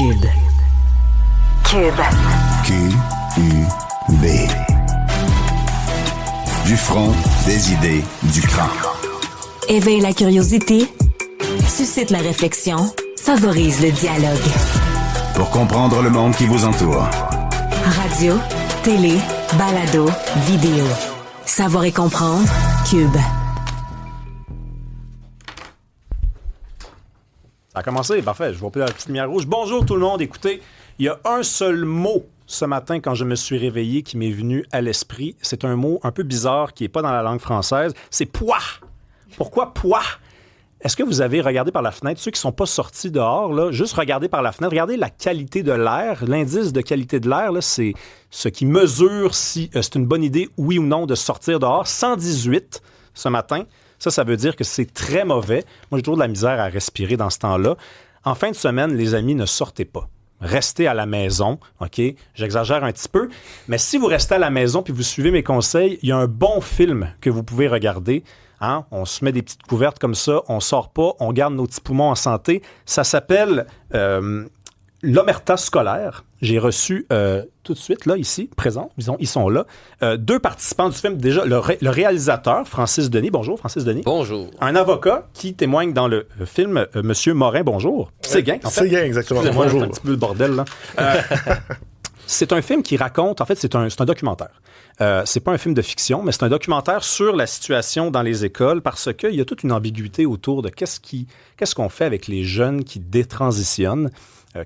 Cube. Cube. Q-U-B. Du front, des idées, du cran. Éveille la curiosité, suscite la réflexion, favorise le dialogue. Pour comprendre le monde qui vous entoure. Radio, télé, balado, vidéo. Savoir et comprendre. Cube. Ça a commencé, parfait. Je vois plus la petite lumière rouge. Bonjour tout le monde. Écoutez, il y a un seul mot ce matin quand je me suis réveillé qui m'est venu à l'esprit. C'est un mot un peu bizarre qui n'est pas dans la langue française. C'est « poids ». Pourquoi « poids » ? Est-ce que vous avez regardé par la fenêtre, ceux qui ne sont pas sortis dehors, là, juste regardez par la fenêtre, regardez la qualité de l'air. L'indice de qualité de l'air, là, c'est ce qui mesure si c'est une bonne idée, oui ou non, de sortir dehors. 118 ce matin. Ça veut dire que c'est très mauvais. Moi, j'ai toujours de la misère à respirer dans ce temps-là. En fin de semaine, les amis, ne sortez pas. Restez à la maison, OK? J'exagère un petit peu. Mais si vous restez à la maison puis vous suivez mes conseils, il y a un bon film que vous pouvez regarder. Hein? On se met des petites couvertes comme ça, on sort pas, on garde nos petits poumons en santé. Ça s'appelle l'Omerta scolaire. J'ai reçu tout de suite, là, ici, présents, ils sont là, deux participants du film. Déjà, le réalisateur, Francis Denis. Bonjour, Francis Denis. Bonjour. Un avocat qui témoigne dans le film, Monsieur Morin, bonjour. Séguin, en fait. Séguin, exactement. Excusez-moi, bonjour. c'est un petit peu le bordel, là. C'est un film qui raconte, en fait, c'est un documentaire. C'est pas un film de fiction, mais c'est un documentaire sur la situation dans les écoles parce qu'il y a toute une ambiguïté autour de qu'est-ce qu'on fait avec les jeunes qui détransitionnent.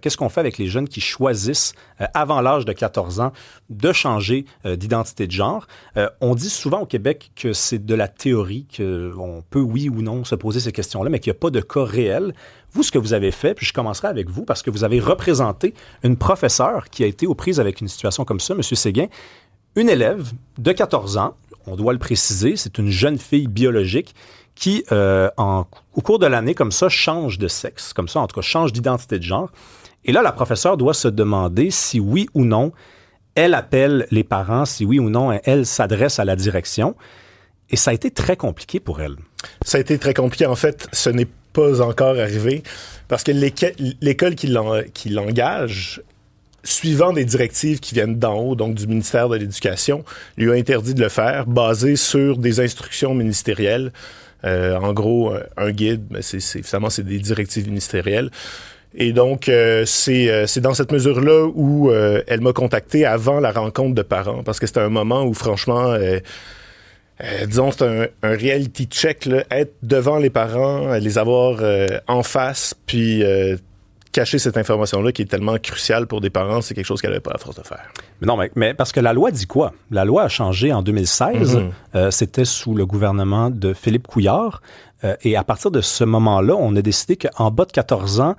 Qu'est-ce qu'on fait avec les jeunes qui choisissent, avant l'âge de 14 ans, de changer d'identité de genre? On dit souvent au Québec que c'est de la théorie, qu'on peut, oui ou non, se poser ces questions-là, mais qu'il n'y a pas de cas réel. Vous, ce que vous avez fait, puis je commencerai avec vous, parce que vous avez représenté une professeure qui a été aux prises avec une situation comme ça, M. Séguin, une élève de 14 ans, on doit le préciser, c'est une jeune fille biologique qui, au cours de l'année, comme ça, change de sexe, comme ça, en tout cas, change d'identité de genre. Et là, la professeure doit se demander si oui ou non, elle appelle les parents, si oui ou non, elle s'adresse à la direction. Et ça a été très compliqué pour elle. Ça a été très compliqué. En fait, ce n'est pas encore arrivé parce que l'école qui l'engage, suivant des directives qui viennent d'en haut, donc du ministère de l'Éducation, lui a interdit de le faire, basé sur des instructions ministérielles. En gros, un guide, mais finalement, c'est des directives ministérielles. Et donc, c'est dans cette mesure-là où elle m'a contacté avant la rencontre de parents, parce que c'était un moment où, franchement, disons, c'est un reality check, là, être devant les parents, les avoir en face, puis cacher cette information-là qui est tellement cruciale pour des parents, c'est quelque chose qu'elle n'avait pas la force de faire. Mais non, mais parce que la loi dit quoi? La loi a changé en 2016. C'était sous le gouvernement de Philippe Couillard. Et à partir de ce moment-là, on a décidé qu'en bas de 14 ans,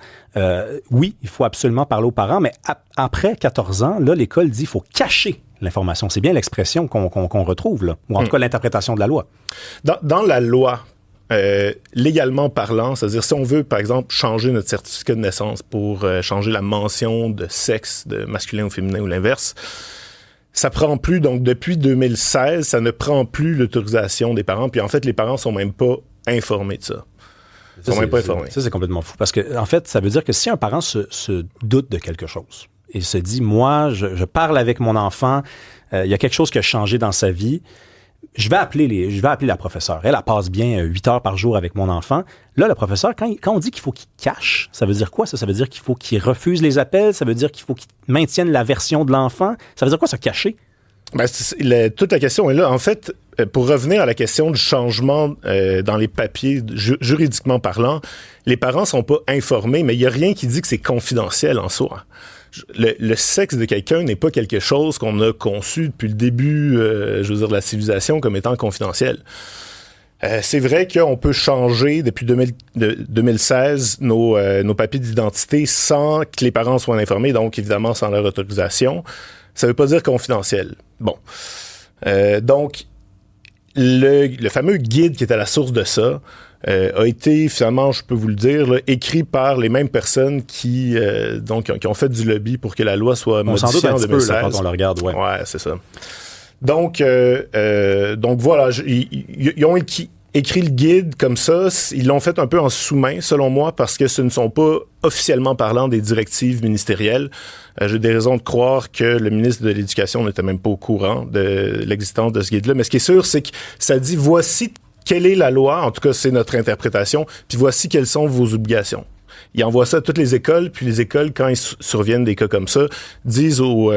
oui, il faut absolument parler aux parents, mais après 14 ans, là, l'école dit qu'il faut cacher l'information. C'est bien l'expression qu'on retrouve, là, ou en tout cas l'interprétation de la loi. Dans la loi, légalement parlant, c'est-à-dire si on veut, par exemple, changer notre certificat de naissance pour changer la mention de sexe, de masculin ou féminin ou l'inverse, ça prend plus, donc depuis 2016, ça ne prend plus l'autorisation des parents, puis en fait, les parents sont même pas informés de ça. Ils sont même pas informés. Ça, c'est complètement fou, parce que en fait, ça veut dire que si un parent se doute de quelque chose, et se dit, moi, je parle avec mon enfant, il y a quelque chose qui a changé dans sa vie, je vais appeler la professeure. Elle passe bien 8 heures par jour avec mon enfant. Là, le professeur, quand on dit qu'il faut qu'il cache, ça veut dire quoi, ça? Ça veut dire qu'il faut qu'il refuse les appels? Ça veut dire qu'il faut qu'il maintienne la version de l'enfant? Ça veut dire quoi, ça, cacher? Ben, toute la question est là. En fait, pour revenir à la question du changement dans les papiers, juridiquement parlant, les parents sont pas informés, mais il y a rien qui dit que c'est confidentiel en soi. Le sexe de quelqu'un n'est pas quelque chose qu'on a conçu depuis le début, de la civilisation comme étant confidentiel. C'est vrai qu'on peut changer depuis 2016 nos papiers d'identité sans que les parents soient informés, donc évidemment sans leur autorisation. Ça veut pas dire confidentiel. Bon. Donc, le fameux guide qui est à la source de ça a été, finalement, je peux vous le dire, là, écrit par les mêmes personnes qui ont fait du lobby pour que la loi soit modifiée en 2016. Peu, là, quand on le regarde, ouais. Ouais, c'est ça. Donc voilà, ils ont écrit le guide comme ça, ils l'ont fait un peu en sous-main, selon moi, parce que ce ne sont pas officiellement parlant des directives ministérielles. J'ai des raisons de croire que le ministre de l'Éducation n'était même pas au courant de l'existence de ce guide-là. Mais ce qui est sûr, c'est que ça dit, voici quelle est la loi, en tout cas c'est notre interprétation, puis voici quelles sont vos obligations. Ils envoient ça à toutes les écoles, puis les écoles, quand ils surviennent des cas comme ça, disent aux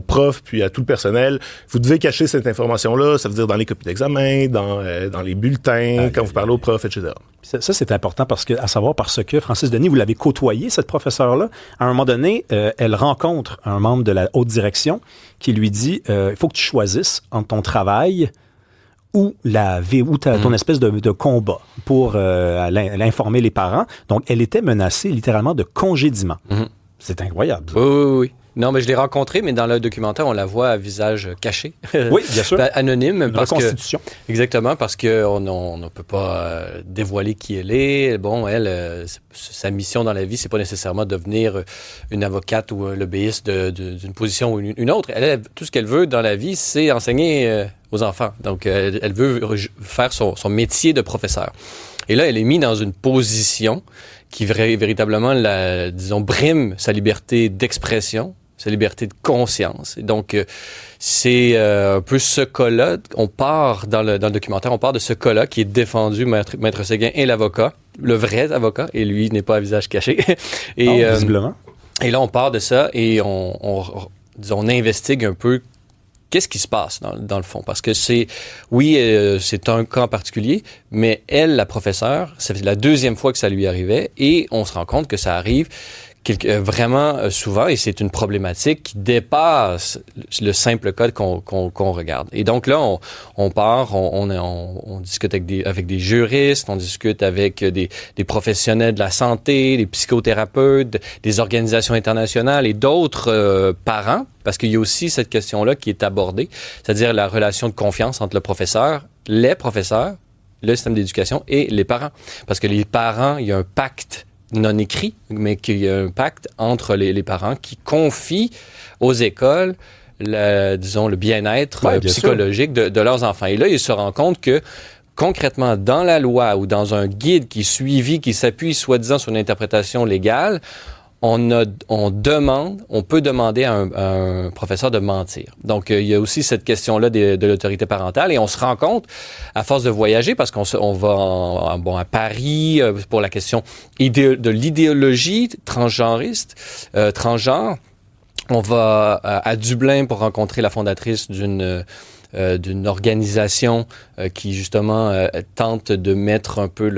profs, puis à tout le personnel, vous devez cacher cette information-là, ça veut dire dans les copies d'examen, dans les bulletins, quand vous parlez aux profs, etc. Ça, c'est important à savoir parce que, Francis Denis, vous l'avez côtoyé, cette professeure-là. À un moment donné, elle rencontre un membre de la haute direction qui lui dit, il faut que tu choisisses entre ton travail ou ton espèce de combat pour l'informer les parents. Donc, elle était menacée littéralement de congédiement. Mm-hmm. C'est incroyable. Oui. Non, mais je l'ai rencontrée, mais dans le documentaire, on la voit à visage caché. Oui, bien sûr. Anonyme. Une reconstitution. Exactement, parce qu'on ne peut pas dévoiler qui elle est. Bon, elle, sa mission dans la vie, c'est pas nécessairement devenir une avocate ou lobbyiste d'une position ou une autre. Elle, tout ce qu'elle veut dans la vie, c'est enseigner aux enfants. Donc, elle veut faire son métier de professeur. Et là, elle est mise dans une position qui véritablement, brime sa liberté d'expression, sa liberté de conscience. Et donc, c'est un peu ce cas-là. On part, dans le documentaire, on part de ce cas-là qui est défendu, Maître Séguin est l'avocat, le vrai avocat, et lui n'est pas à visage caché. Et, visiblement. Et là, on part de ça et on investigue un peu qu'est-ce qui se passe dans le fond. Parce que c'est un cas en particulier, mais elle, la professeure, c'est la deuxième fois que ça lui arrivait et on se rend compte que ça arrive vraiment souvent et c'est une problématique qui dépasse le simple code qu'on regarde. Et donc là, on part, on discute avec des juristes, on discute avec des professionnels de la santé, des psychothérapeutes, des organisations internationales et d'autres parents, parce qu'il y a aussi cette question-là qui est abordée, c'est-à-dire la relation de confiance entre les professeurs, le système d'éducation et les parents. Parce que les parents, il y a un pacte non écrit, mais qu'il y a un pacte entre les parents qui confient aux écoles le bien-être psychologique de leurs enfants. Et là, ils se rendent compte que concrètement, dans la loi ou dans un guide qui est suivi, qui s'appuie soi-disant sur une interprétation légale, on peut demander à un professeur de mentir. Donc, il y a aussi cette question-là de l'autorité parentale et on se rend compte, à force de voyager, parce qu'on va à Paris pour la question de l'idéologie transgenriste, transgenre. On va à Dublin pour rencontrer la fondatrice d'une organisation qui justement tente de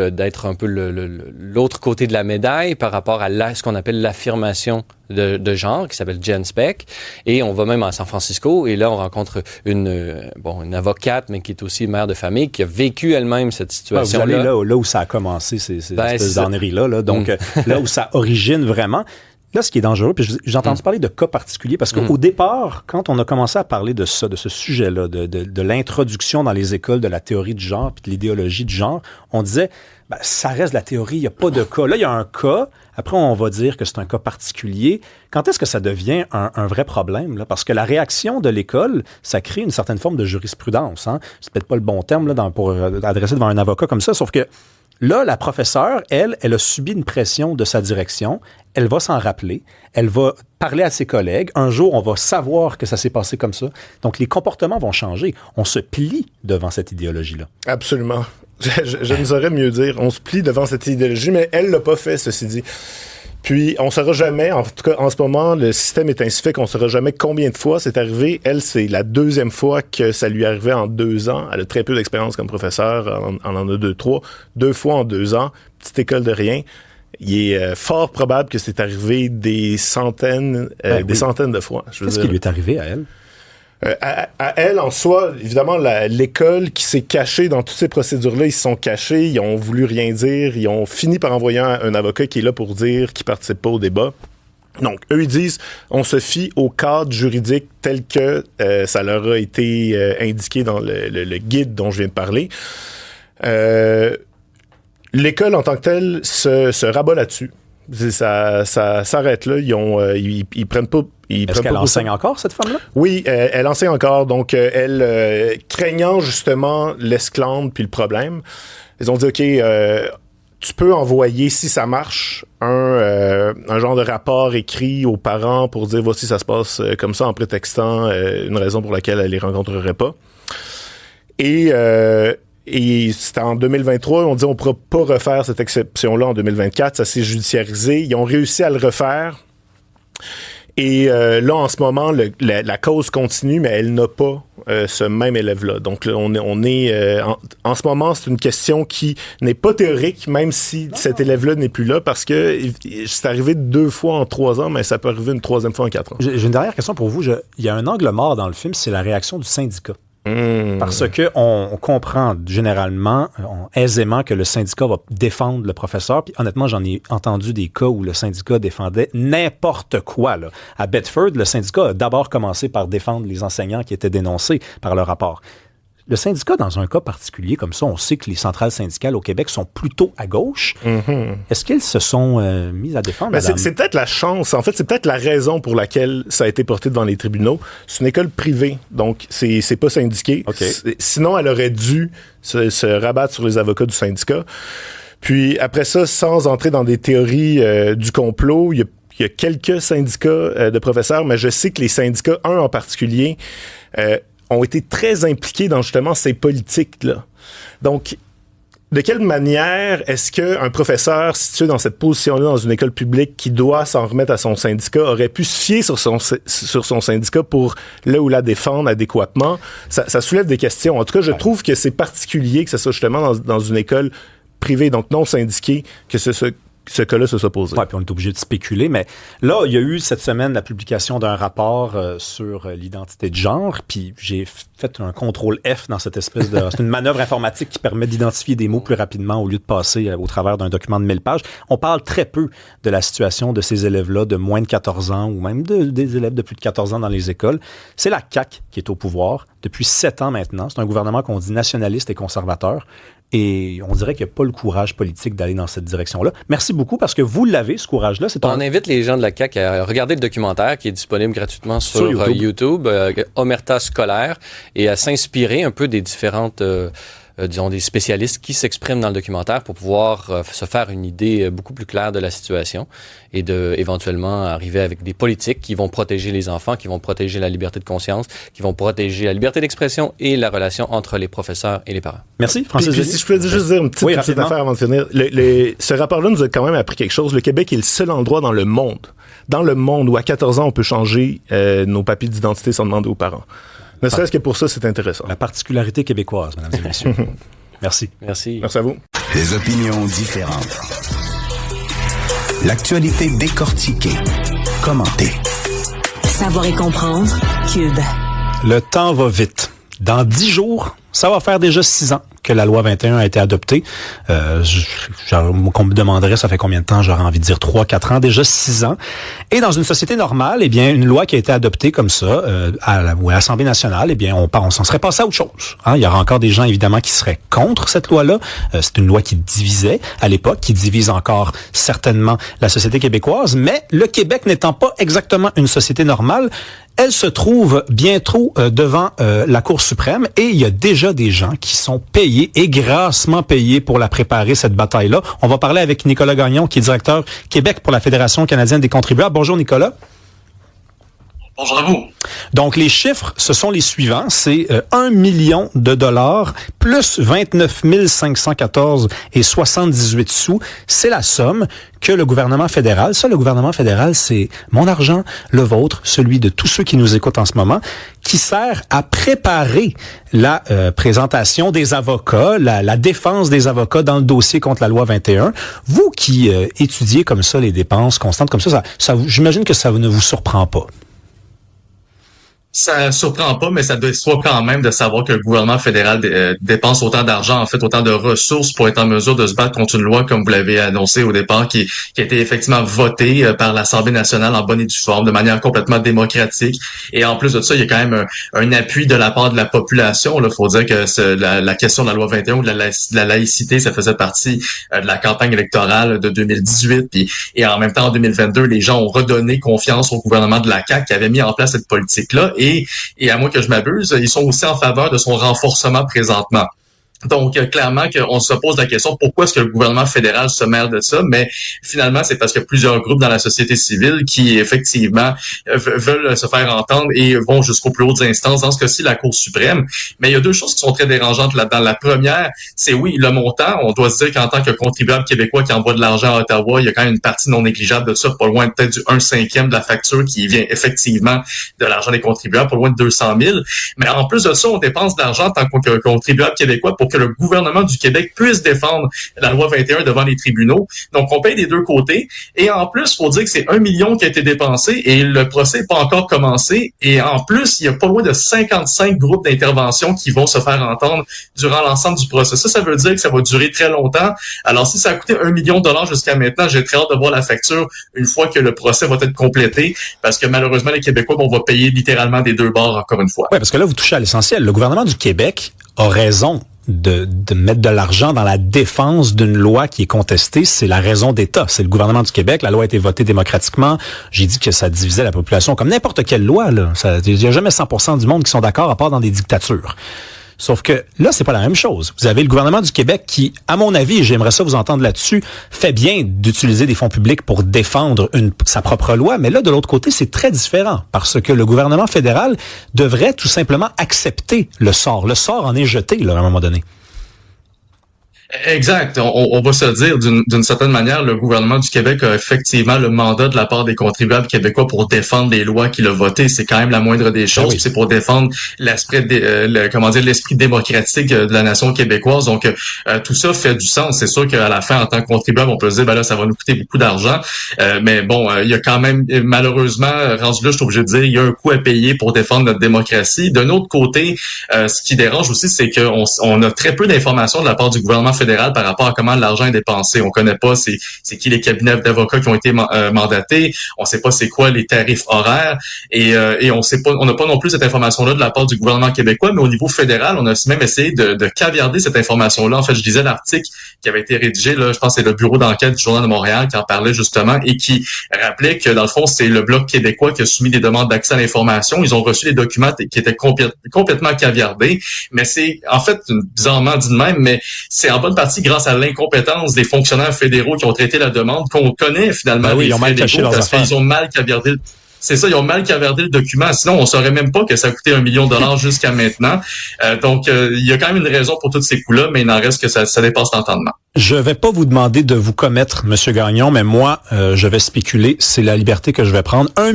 d'être un peu l'autre côté de la médaille par rapport à ce qu'on appelle l'affirmation de genre, qui s'appelle GenSpec. Et on va même à San Francisco et là on rencontre une avocate mais qui est aussi mère de famille qui a vécu elle-même cette situation-là. Vous allez là où ça a commencé ces espèces d'enneries-là. Donc là où ça origine vraiment. Là, ce qui est dangereux, puis j'ai entendu parler de cas particuliers, parce qu'au départ, quand on a commencé à parler de ce sujet-là, de l'introduction dans les écoles de la théorie du genre puis de l'idéologie du genre, on disait, ça reste la théorie, il n'y a pas de cas. Là, il y a un cas, après on va dire que c'est un cas particulier. Quand est-ce que ça devient un vrai problème? Là? Parce que la réaction de l'école, ça crée une certaine forme de jurisprudence. Hein? C'est peut-être pas le bon terme là, pour adresser devant un avocat comme ça, sauf que là, la professeure, elle a subi une pression de sa direction. Elle va s'en rappeler. Elle va parler à ses collègues. Un jour, on va savoir que ça s'est passé comme ça. Donc, les comportements vont changer. On se plie devant cette idéologie-là. Absolument. Je ne saurais mieux dire. On se plie devant cette idéologie, mais elle l'a pas fait, ceci dit. Puis, on ne saura jamais, en tout cas, en ce moment, le système est ainsi fait qu'on ne saura jamais combien de fois c'est arrivé. Elle, c'est la deuxième fois que ça lui arrivait en 2 ans. Elle a très peu d'expérience comme professeur, en a 2, 3. 2 fois en 2 ans, petite école de rien. Il est fort probable que c'est arrivé des centaines de fois. Qu'est-ce qui lui est arrivé à elle? À elle, en soi, évidemment, l'école qui s'est cachée dans toutes ces procédures-là, ils se sont cachés, ils ont voulu rien dire, ils ont fini par envoyer un avocat qui est là pour dire qu'il participe pas au débat. Donc, eux, ils disent, on se fie au cadre juridique tel que ça leur a été indiqué dans le guide dont je viens de parler. L'école, en tant que telle, se rabat là-dessus. Ça s'arrête là. Ils prennent pas. Est-ce qu'elle enseigne encore, cette femme-là? Oui, elle enseigne encore. Donc, elle, craignant justement l'esclandre puis le problème, ils ont dit, OK, tu peux envoyer, si ça marche, un genre de rapport écrit aux parents pour dire, voici, ça se passe comme ça, en prétextant une raison pour laquelle elle les rencontrerait pas. Et c'était en 2023, on dit, on pourra pas refaire cette exception-là en 2024. Ça s'est judiciarisé. Ils ont réussi à le refaire. Et là, en ce moment, la cause continue, mais elle n'a pas ce même élève-là. Donc, là, on est en ce moment, c'est une question qui n'est pas théorique, même si cet élève-là n'est plus là, parce que c'est arrivé 2 fois en 3 ans, mais ça peut arriver une 3e fois en 4 ans. J'ai une dernière question pour vous. Il y a un angle mort dans le film, c'est la réaction du syndicat. Parce que on comprend généralement, aisément que le syndicat va défendre le professeur. Puis honnêtement, j'en ai entendu des cas où le syndicat défendait n'importe quoi. Là. À Bedford, le syndicat a d'abord commencé par défendre les enseignants qui étaient dénoncés par le rapport. Le syndicat, dans un cas particulier comme ça, on sait que les centrales syndicales au Québec sont plutôt à gauche. Est-ce qu'elles se sont mises à défendre? Ben c'est peut-être la chance. En fait, c'est peut-être la raison pour laquelle ça a été porté devant les tribunaux. C'est une école privée, donc c'est pas syndiqué. Okay. Sinon, elle aurait dû se rabattre sur les avocats du syndicat. Puis après ça, sans entrer dans des théories du complot, il y a quelques syndicats de professeurs, mais je sais que les syndicats, un en particulier, ont été très impliqués dans justement ces politiques-là. Donc, de quelle manière est-ce qu'un professeur situé dans cette position-là dans une école publique qui doit s'en remettre à son syndicat aurait pu se fier sur son syndicat pour là ou la défendre adéquatement? Ça soulève des questions. En tout cas, je trouve que c'est particulier que ce soit justement dans une école privée, donc non syndiquée, que ce cas-là se soit posé. Oui, puis on est obligé de spéculer, mais là, il y a eu cette semaine la publication d'un rapport sur l'identité de genre, puis j'ai fait un contrôle F dans cette espèce de... C'est une manœuvre informatique qui permet d'identifier des mots plus rapidement au lieu de passer au travers d'un document de 1000 pages. On parle très peu de la situation de ces élèves-là de moins de 14 ans ou même des élèves de plus de 14 ans dans les écoles. C'est la CAQ qui est au pouvoir depuis 7 ans maintenant. C'est un gouvernement qu'on dit nationaliste et conservateur. Et on dirait qu'il n'y a pas le courage politique d'aller dans cette direction-là. Merci beaucoup parce que vous l'avez, ce courage-là. On invite les gens de la CAQ à regarder le documentaire qui est disponible gratuitement sur YouTube, Omerta scolaire, et à s'inspirer un peu des différentes... disons, des spécialistes qui s'expriment dans le documentaire pour pouvoir se faire une idée beaucoup plus claire de la situation et éventuellement arriver avec des politiques qui vont protéger les enfants, qui vont protéger la liberté de conscience, qui vont protéger la liberté d'expression et la relation entre les professeurs et les parents. Merci, Francis. Puis, si je peux juste dire une petite affaire avant de finir. Ce rapport-là nous a quand même appris quelque chose. Le Québec est le seul endroit dans le monde où à 14 ans, on peut changer nos papiers d'identité sans demander aux parents. Ne serait-ce que pour ça, c'est intéressant. La particularité québécoise, mesdames et messieurs. Merci. Merci. Merci à vous. Des opinions différentes. L'actualité décortiquée. Commentée. Savoir et comprendre. Cube. Le temps va vite. Dans 10 jours, ça va faire déjà 6 ans que la loi 21 a été adoptée. Qu'on me demanderait, ça fait combien de temps? J'aurais envie de dire 3-4 ans, déjà 6 ans. Et dans une société normale, eh bien, une loi qui a été adoptée comme ça, à l'Assemblée nationale, eh bien, on s'en serait passé à autre chose. Hein? Il y aura encore des gens, évidemment, qui seraient contre cette loi-là. C'est une loi qui divisait à l'époque, qui divise encore certainement la société québécoise. Mais le Québec n'étant pas exactement une société normale, elle se trouve bientôt devant la Cour suprême et il y a déjà des gens qui sont payés et grassement payés pour la préparer, cette bataille-là. On va parler avec Nicolas Gagnon, qui est directeur Québec pour la Fédération canadienne des contribuables. Bonjour, Nicolas. Bonjour à vous. Donc, les chiffres, ce sont les suivants. C'est 1 million de dollars plus 29 514 et 78 sous. C'est la somme que le gouvernement fédéral, le gouvernement fédéral, c'est mon argent, le vôtre, celui de tous ceux qui nous écoutent en ce moment, qui sert à préparer la présentation des avocats, la défense des avocats dans le dossier contre la loi 21. Vous qui étudiez comme ça les dépenses constantes comme ça, j'imagine que ça ne vous surprend pas. Ça surprend pas, mais ça déçoit quand même de savoir que le gouvernement fédéral dépense autant d'argent, en fait, autant de ressources pour être en mesure de se battre contre une loi, comme vous l'avez annoncé au départ, qui a été effectivement votée par l'Assemblée nationale en bonne et due forme, de manière complètement démocratique. Et en plus de ça, il y a quand même un appui de la part de la population. Il faut dire que la question de la loi 21 ou de la laïcité, ça faisait partie de la campagne électorale de 2018. Et en même temps, en 2022, les gens ont redonné confiance au gouvernement de la CAQ qui avait mis en place cette politique-là. Et à moins que je m'abuse, ils sont aussi en faveur de son renforcement présentement. Donc, clairement qu'on se pose la question, pourquoi est-ce que le gouvernement fédéral se mêle de ça? Mais finalement, c'est parce qu'il y a plusieurs groupes dans la société civile qui, effectivement, veulent se faire entendre et vont jusqu'aux plus hautes instances, dans ce cas-ci, la Cour suprême. Mais il y a deux choses qui sont très dérangeantes là-dedans. La première, c'est oui, le montant. On doit se dire qu'en tant que contribuable québécois qui envoie de l'argent à Ottawa, il y a quand même une partie non négligeable de ça, pas loin peut-être du 1/5 de la facture qui vient effectivement de l'argent des contribuables, pas loin de 200 000. Mais en plus de ça, on dépense de l'argent en tant que contribuable québécois pour que le gouvernement du Québec puisse défendre la loi 21 devant les tribunaux. Donc, on paye des deux côtés. Et en plus, il faut dire que c'est 1 million qui a été dépensé et le procès n'est pas encore commencé. Et en plus, il y a pas loin de 55 groupes d'intervention qui vont se faire entendre durant l'ensemble du procès. Ça veut dire que ça va durer très longtemps. Alors, si ça a coûté 1 million de dollars jusqu'à maintenant, j'ai très hâte de voir la facture une fois que le procès va être complété, parce que malheureusement, les Québécois vont payer littéralement des deux bords encore une fois. Oui, parce que là, vous touchez à l'essentiel. Le gouvernement du Québec a raison de mettre de l'argent dans la défense d'une loi qui est contestée. C'est la raison d'État. C'est le gouvernement du Québec. La loi a été votée démocratiquement. J'ai dit que ça divisait la population comme n'importe quelle loi, là. Il n'y a jamais 100% du monde qui sont d'accord, à part dans des dictatures. Sauf que là, c'est pas la même chose. Vous avez le gouvernement du Québec qui, à mon avis, et j'aimerais ça vous entendre là-dessus, fait bien d'utiliser des fonds publics pour défendre sa propre loi. Mais là, de l'autre côté, c'est très différent parce que le gouvernement fédéral devrait tout simplement accepter le sort. Le sort en est jeté, là, à un moment donné. Exact. On va se dire, d'une certaine manière, le gouvernement du Québec a effectivement le mandat de la part des contribuables québécois pour défendre les lois qu'il a votées. C'est quand même la moindre des choses. Oui. C'est pour défendre l'esprit démocratique de la nation québécoise. Donc, tout ça fait du sens. C'est sûr qu'à la fin, en tant que contribuable, on peut se dire, ben là, ça va nous coûter beaucoup d'argent. Mais bon, il y a quand même, malheureusement, rendu là, je suis obligé de dire, il y a un coût à payer pour défendre notre démocratie. D'un autre côté, ce qui dérange aussi, c'est qu'on a très peu d'informations de la part du gouvernement fédéral par rapport à comment l'argent est dépensé. On connaît pas c'est qui les cabinets d'avocats qui ont été mandatés. On sait pas c'est quoi les tarifs horaires et on sait pas, on n'a pas non plus cette information-là de la part du gouvernement québécois, mais au niveau fédéral, on a même essayé de caviarder cette information-là. En fait, je lisais l'article qui avait été rédigé, là, je pense que c'est le bureau d'enquête du Journal de Montréal qui en parlait justement et qui rappelait que dans le fond, c'est le Bloc québécois qui a soumis des demandes d'accès à l'information. Ils ont reçu les documents qui étaient complètement caviardés, mais c'est en fait bizarrement dit de même, mais c'est en bonne partie grâce à l'incompétence des fonctionnaires fédéraux qui ont traité la demande, qu'on connaît finalement. Ben oui, ils ont mal caché leurs affaires. Ils ont mal caviardé. C'est ça, ils ont mal cavardé le document. Sinon, on saurait même pas que ça a coûté 1 million de dollars jusqu'à maintenant. Donc, il y a quand même une raison pour tous ces coûts-là, mais il n'en reste que ça dépasse l'entendement. Je vais pas vous demander de vous commettre, Monsieur Gagnon, mais moi, je vais spéculer. C'est la liberté que je vais prendre. 1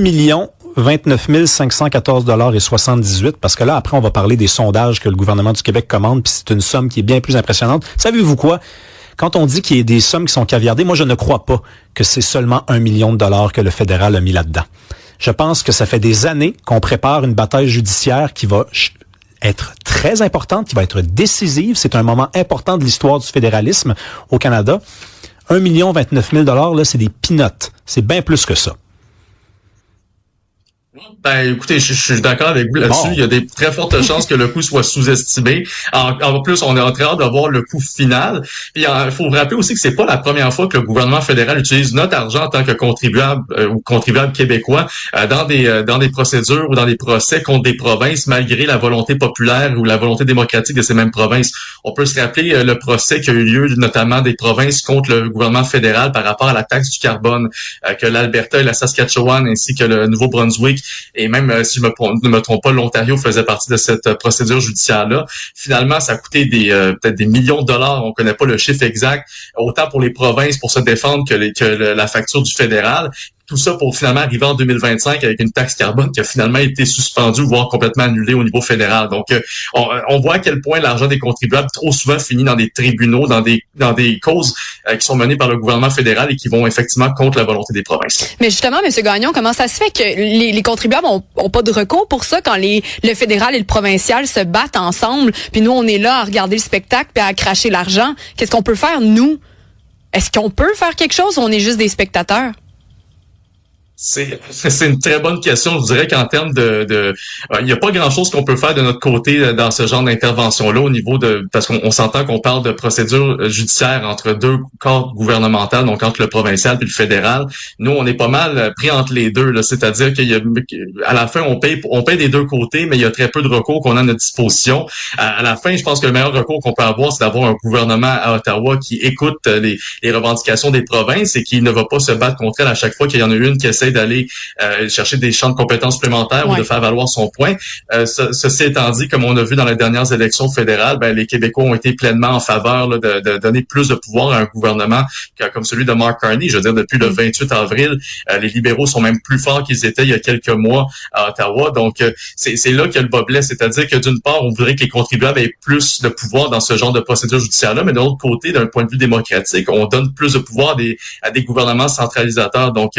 514 $78, parce que là, après, on va parler des sondages que le gouvernement du Québec commande, puis c'est une somme qui est bien plus impressionnante. Savez-vous quoi? Quand on dit qu'il y a des sommes qui sont caviardées, moi, je ne crois pas que c'est seulement 1 million de dollars que le fédéral a mis là-dedans. Je pense que ça fait des années qu'on prépare une bataille judiciaire qui va être très importante, qui va être décisive. C'est un moment important de l'histoire du fédéralisme au Canada. 1 29 000 $, là, c'est des peanuts. C'est bien plus que ça. Ben, écoutez, je suis d'accord avec vous là-dessus. Bon. Il y a des très fortes chances que le coût soit sous-estimé. En plus, on est en train de voir le coût final. Puis, il faut vous rappeler aussi que c'est pas la première fois que le gouvernement fédéral utilise notre argent en tant que contribuable ou contribuable québécois dans des procédures ou dans des procès contre des provinces, malgré la volonté populaire ou la volonté démocratique de ces mêmes provinces. On peut se rappeler le procès qui a eu lieu notamment des provinces contre le gouvernement fédéral par rapport à la taxe du carbone que l'Alberta et la Saskatchewan ainsi que le Nouveau-Brunswick et même, si je ne me trompe pas, l'Ontario faisait partie de cette procédure judiciaire-là. Finalement, ça a coûté peut-être des millions de dollars, on connaît pas le chiffre exact, autant pour les provinces pour se défendre que la facture du fédéral. Tout ça pour finalement arriver en 2025 avec une taxe carbone qui a finalement été suspendue, voire complètement annulée au niveau fédéral. Donc, on voit à quel point l'argent des contribuables trop souvent finit dans des tribunaux, dans des causes qui sont menées par le gouvernement fédéral et qui vont effectivement contre la volonté des provinces. Mais justement, M. Gagnon, comment ça se fait que les contribuables ont pas de recours pour ça quand le fédéral et le provincial se battent ensemble, puis nous, on est là à regarder le spectacle puis à cracher l'argent? Qu'est-ce qu'on peut faire, nous? Est-ce qu'on peut faire quelque chose ou on est juste des spectateurs? C'est une très bonne question. Je dirais qu'en termes il n'y a pas grand-chose qu'on peut faire de notre côté dans ce genre d'intervention-là au niveau parce qu'on s'entend qu'on parle de procédure judiciaire entre deux corps gouvernementaux, donc entre le provincial et le fédéral. Nous, on est pas mal pris entre les deux, là. C'est-à-dire à la fin, on paye des deux côtés, mais il y a très peu de recours qu'on a à notre disposition. À la fin, je pense que le meilleur recours qu'on peut avoir, c'est d'avoir un gouvernement à Ottawa qui écoute les revendications des provinces et qui ne va pas se battre contre elles à chaque fois qu'il y en a une qui essaie d'aller chercher des champs de compétences supplémentaires ou de faire valoir son point. Ceci étant dit, comme on a vu dans les dernières élections fédérales, les Québécois ont été pleinement en faveur là, de donner plus de pouvoir à un gouvernement comme celui de Mark Carney. Je veux dire, depuis le 28 avril, les libéraux sont même plus forts qu'ils étaient il y a quelques mois à Ottawa. Donc, c'est là que le bas blesse. C'est-à-dire que d'une part, on voudrait que les contribuables aient plus de pouvoir dans ce genre de procédure judiciaire-là, mais de l'autre côté, d'un point de vue démocratique, on donne plus de pouvoir à des gouvernements centralisateurs. Donc,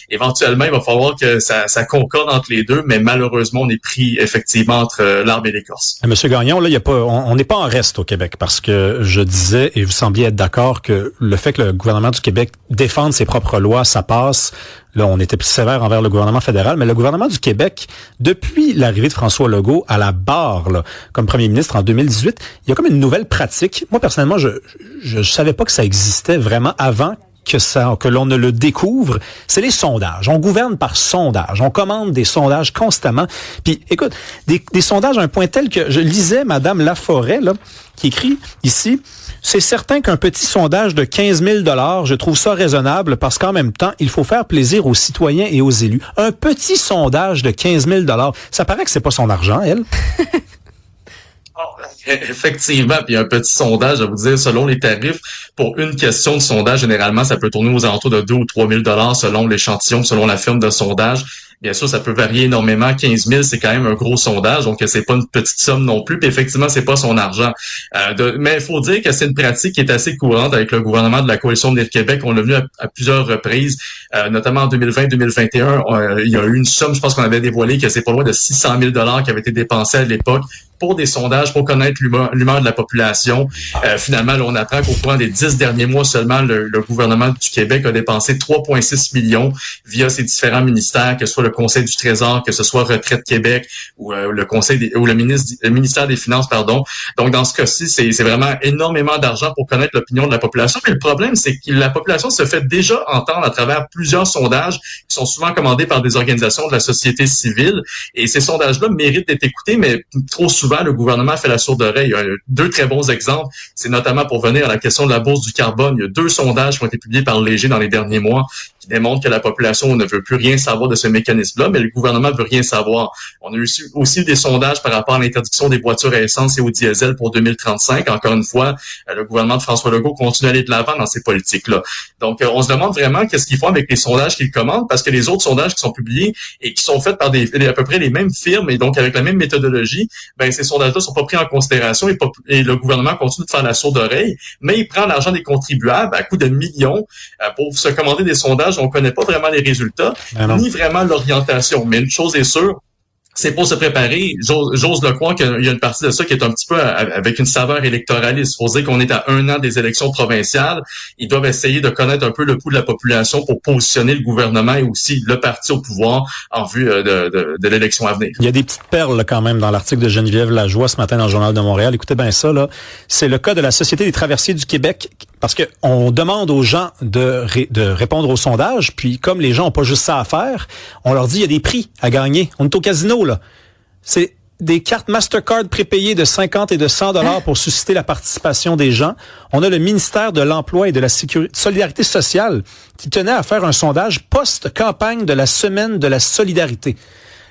éventuellement, il va falloir que ça concorde entre les deux, mais malheureusement, on est pris effectivement entre l'arbre et l'écorce. Monsieur Gagnon, là, on n'est pas en reste au Québec parce que je disais, et vous sembliez être d'accord, que le fait que le gouvernement du Québec défende ses propres lois, ça passe. Là, on était plus sévère envers le gouvernement fédéral, mais le gouvernement du Québec, depuis l'arrivée de François Legault à la barre, là, comme premier ministre en 2018, il y a comme une nouvelle pratique. Moi, personnellement, je savais pas que ça existait vraiment avant que l'on ne le découvre, c'est les sondages. On gouverne par sondage. On commande des sondages constamment. Puis, écoute, des sondages à un point tel que je lisais Madame Laforêt, là, qui écrit ici, c'est certain qu'un petit sondage de 15 000 $, je trouve ça raisonnable parce qu'en même temps, il faut faire plaisir aux citoyens et aux élus. Un petit sondage de 15 000 $, ça paraît que c'est pas son argent, elle. Effectivement, puis un petit sondage, je vais vous dire, selon les tarifs, pour une question de sondage, généralement, ça peut tourner aux alentours de 2 ou 3 000 $ selon l'échantillon, selon la firme de sondage. Bien sûr, ça peut varier énormément. 15 000, c'est quand même un gros sondage, donc c'est pas une petite somme non plus. Puis effectivement, c'est pas son argent. Mais il faut dire que c'est une pratique qui est assez courante avec le gouvernement de la Coalition de Québec. On l'a vu à plusieurs reprises, notamment en 2020-2021. Il y a eu une somme, je pense qu'on avait dévoilé que c'est pas loin de 600 000 $ qui avaient été dépensés à l'époque pour des sondages, pour connaître l'humeur de la population. Finalement, là, on apprend qu'au cours des 10 derniers mois seulement, le gouvernement du Québec a dépensé 3,6 millions via ses différents ministères, que ce soit le Conseil du Trésor, que ce soit Retraite Québec ou le ministère des Finances, pardon. Donc, dans ce cas-ci, c'est vraiment énormément d'argent pour connaître l'opinion de la population. Mais le problème, c'est que la population se fait déjà entendre à travers plusieurs sondages qui sont souvent commandés par des organisations de la société civile. Et ces sondages-là méritent d'être écoutés, mais trop souvent, le gouvernement fait la sourde oreille. Il y a deux très bons exemples. C'est notamment pour venir à la question de la bourse du carbone. Il y a 2 sondages qui ont été publiés par Léger dans les derniers mois qui démontrent que la population ne veut plus rien savoir de ce mécanisme-là, mais le gouvernement veut rien savoir. On a eu aussi des sondages par rapport à l'interdiction des voitures à essence et au diesel pour 2035. Encore une fois, le gouvernement de François Legault continue à aller de l'avant dans ces politiques-là. Donc, on se demande vraiment qu'est-ce qu'ils font avec les sondages qu'ils commandent, parce que les autres sondages qui sont publiés et qui sont faits par à peu près les mêmes firmes et donc avec la même méthodologie, ces sondages-là sont pas pris en considération et le gouvernement continue de faire la sourde oreille, mais il prend l'argent des contribuables à coût de millions pour se commander des sondages. On connaît pas vraiment les résultats, ni vraiment l'orientation. Mais une chose est sûre, c'est pour se préparer. J'ose le croire qu'il y a une partie de ça qui est un petit peu avec une saveur électoraliste. Il faut dire qu'on est à 1 an des élections provinciales. Ils doivent essayer de connaître un peu le pouls de la population pour positionner le gouvernement et aussi le parti au pouvoir en vue de l'élection à venir. Il y a des petites perles là, quand même dans l'article de Geneviève Lajoie ce matin dans le Journal de Montréal. Écoutez bien ça, là. C'est le cas de la Société des traversiers du Québec parce que on demande aux gens de répondre au sondage, puis comme les gens n'ont pas juste ça à faire, on leur dit il y a des prix à gagner. On est au casino, là. C'est des cartes Mastercard prépayées de 50 et de 100 $ pour susciter la participation des gens. On a le ministère de l'Emploi et de la Solidarité sociale qui tenait à faire un sondage post-campagne de la Semaine de la solidarité.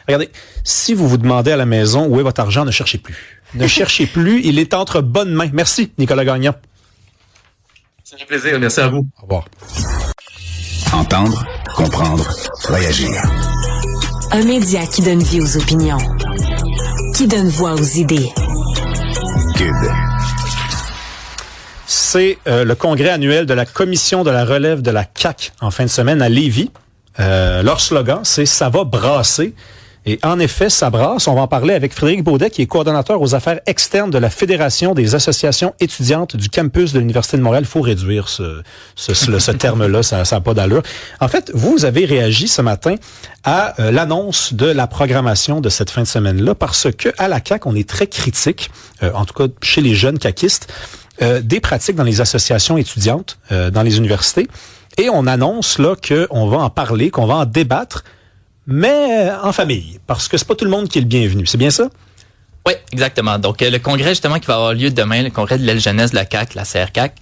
Regardez, si vous vous demandez à la maison où est votre argent, ne cherchez plus. Ne cherchez plus, il est entre bonnes mains. Merci, Nicolas Gagnon. C'est un plaisir, merci à vous. Au revoir. Entendre, Comprendre, réagir. Un média qui donne vie aux opinions. Qui donne voix aux idées. Cube. C'est le congrès annuel de la Commission de la relève de la CAQ en fin de semaine à Lévis. Leur slogan, c'est « Ça va brasser ». Et en effet, ça brasse. On va en parler avec Frédéric Baudet, qui est coordonnateur aux affaires externes de la Fédération des associations étudiantes du campus de l'Université de Montréal. Il faut réduire ce terme-là, ça n'a pas d'allure. En fait, vous avez réagi ce matin à l'annonce de la programmation de cette fin de semaine-là, parce que à la CAQ, on est très critique, en tout cas chez les jeunes caquistes, des pratiques dans les associations étudiantes, dans les universités. Et on annonce là qu'on va en parler, qu'on va en débattre, mais en famille, parce que c'est pas tout le monde qui est le bienvenu. C'est bien ça? Oui, exactement. Donc, le congrès, justement, qui va avoir lieu demain, le congrès de l'aile jeunesse de la CAQ, la CRCAQ,